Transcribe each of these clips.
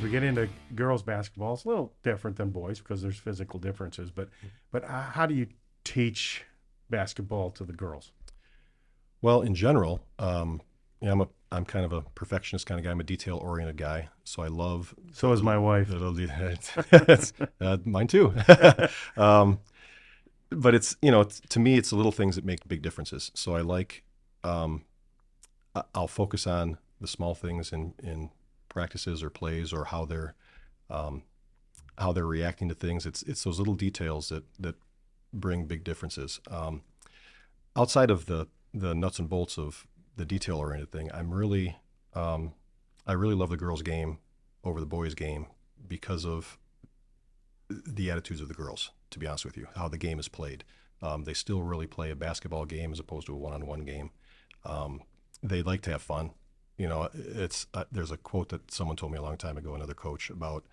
we get into girls basketball, it's a little different than boys because there's physical differences. But how do you teach basketball to the girls? Well, in general, I'm kind of a perfectionist kind of guy. I'm a detail-oriented guy, so I love. So is my wife. Mine too. But it's to me, it's the little things that make big differences. So I like. I'll focus on the small things in practices or plays or how they're reacting to things. It's those little details that bring big differences. Outside of the nuts and bolts of the detail-oriented thing, I really love the girls' game over the boys' game because of the attitudes of the girls, to be honest with you, how the game is played. They still really play a basketball game as opposed to a one-on-one game. They like to have fun. There's a quote that someone told me a long time ago, another coach, about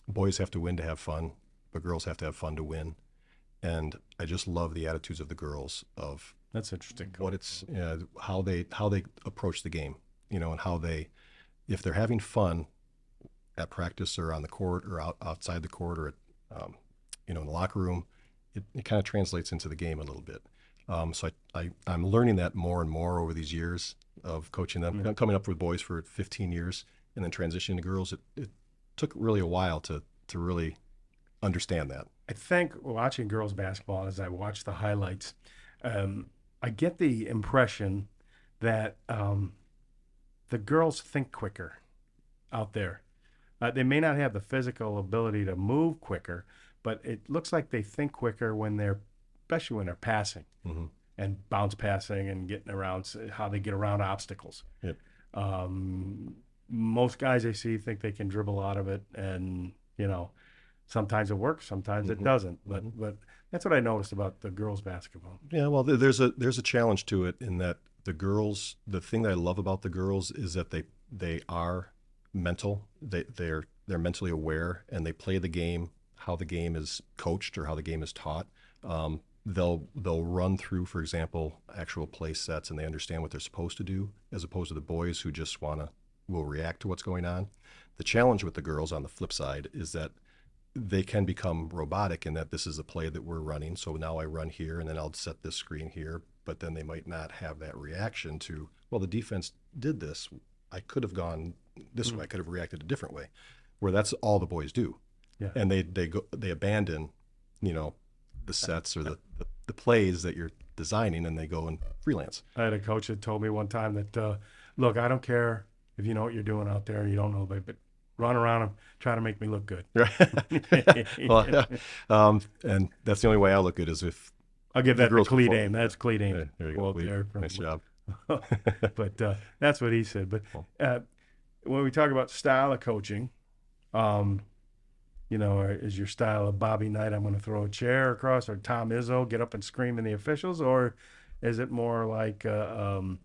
boys have to win to have fun, but girls have to have fun to win. And I just love the attitudes of the girls of that's interesting. What it's how they approach the game, and how if they're having fun at practice or on the court or outside the court or at, in the locker room, it kind of translates into the game a little bit. So I'm learning that more and more over these years of coaching them. I'm coming up with boys for 15 years and then transitioning to girls. It took really a while to really understand that. I think watching girls basketball, as I watch the highlights, I get the impression that the girls think quicker out there. They may not have the physical ability to move quicker, but it looks like they think quicker especially when they're passing and bounce passing and getting around, how they get around obstacles. Yep. Most guys I see think they can dribble out of it, and sometimes it works, sometimes it doesn't. But that's what I noticed about the girls basketball. Yeah, well, there's a challenge to it in that the girls. The thing that I love about the girls is that they are mental. They're mentally aware, and they play the game how the game is coached or how the game is taught. They'll run through, for example, actual play sets, and they understand what they're supposed to do, as opposed to the boys who just will react to what's going on. The challenge with the girls on the flip side is that they can become robotic in that this is a play that we're running. So now I run here and then I'll set this screen here, but then they might not have that reaction to, well, the defense did this. I could have gone this way. I could have reacted a different way, where that's all the boys do. Yeah. And they abandon, the sets or the plays that you're designing, and they go and freelance. I had a coach that told me one time that, look, I don't care if you know what you're doing out there and you don't know, but run around and try to make me look good. Right. Well, yeah. And that's the only way I look good is if I'll give that to Cleat Aim. That's Cleat Aim. Yeah, there you go. Nice job. But that's what he said. But when we talk about style of coaching, is your style of Bobby Knight, I'm going to throw a chair across, or Tom Izzo, get up and scream in the officials, or is it more like, I don't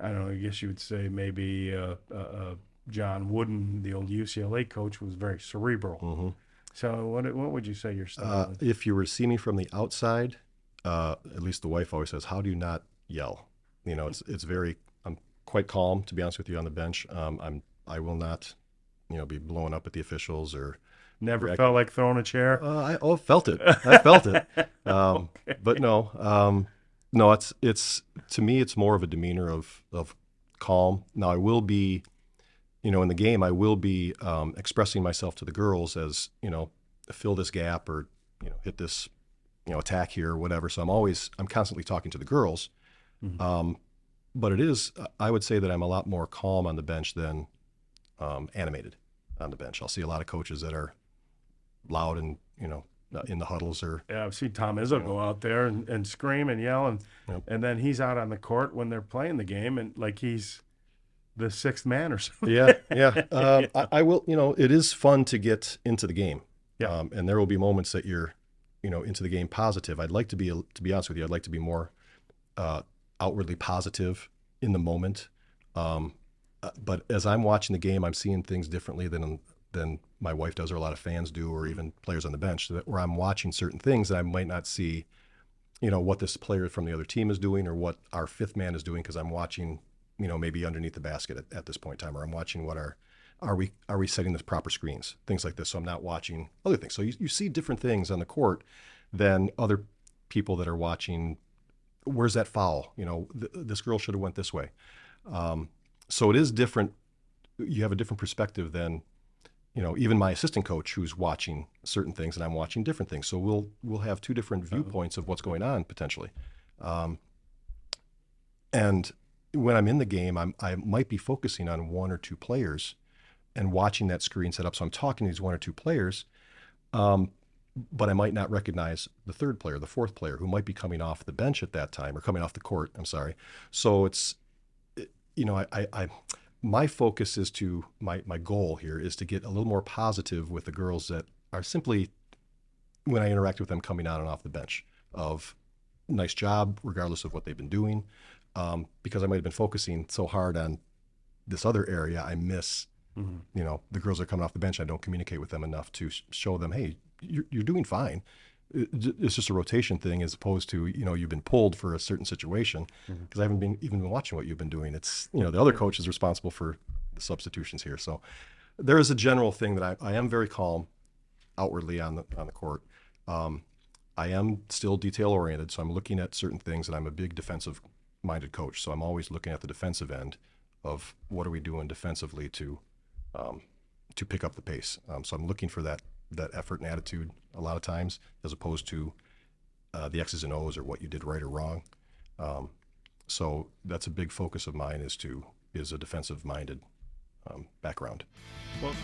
know, I guess you would say maybe John Wooden, the old UCLA coach, was very cerebral. Mm-hmm. So what would you say your style is? If you were to see me from the outside, at least the wife always says, how do you not yell? It's very, I'm quite calm, to be honest with you, on the bench. I will not, be blowing up at the officials or never felt like throwing a chair. I felt it. I felt it. Okay. But no, it's to me, it's more of a demeanor of calm. Now I will be, in the game, I will be expressing myself to the girls as, fill this gap or, hit this, attack here or whatever. So I'm constantly talking to the girls. Mm-hmm. But I would say that I'm a lot more calm on the bench than animated on the bench. I'll see a lot of coaches that are loud and, in the huddles or. Yeah, I've seen Tom Izzo go out there and scream and yell, and then he's out on the court when they're playing the game and like he's the sixth man or something. Yeah. I will, it is fun to get into the game. Yeah. And there will be moments that you're, into the game positive. I'd like to be honest with you, I'd like to be more outwardly positive in the moment. But as I'm watching the game, I'm seeing things differently than my wife does or a lot of fans do, or even players on the bench, where I'm watching certain things that I might not see, what this player from the other team is doing or what our fifth man is doing, because I'm watching, maybe underneath the basket at this point in time, or I'm watching what our Are we setting the proper screens? Things like this. So I'm not watching other things. So you see different things on the court than other people that are watching. Where's that foul? This girl should have went this way. So it is different. You have a different perspective than, even my assistant coach who's watching certain things and I'm watching different things. So we'll have two different viewpoints of what's going on potentially. And when I'm in the game, I might be focusing on one or two players and watching that screen set up. So I'm talking to these one or two players, but I might not recognize the third player, the fourth player, who might be coming off the bench at that time or coming off the court. I'm sorry. So it's, my focus is to, my goal here is to get a little more positive with the girls that are simply, when I interact with them, coming on and off the bench, of nice job, regardless of what they've been doing. Because I might have been focusing so hard on this other area, I miss, the girls that are coming off the bench. I don't communicate with them enough to show them, hey, you're doing fine. It's just a rotation thing, as opposed to, you've been pulled for a certain situation, because I haven't even been watching what you've been doing. It's, the other coach is responsible for the substitutions here. So there is a general thing that I am very calm outwardly on the court. I am still detail oriented. So I'm looking at certain things, and I'm a big defensive minded coach. So I'm always looking at the defensive end of what are we doing defensively to pick up the pace. So I'm looking for that effort and attitude a lot of times, as opposed to the X's and O's or what you did right or wrong. So that's a big focus of mine, is a defensive minded background. Well,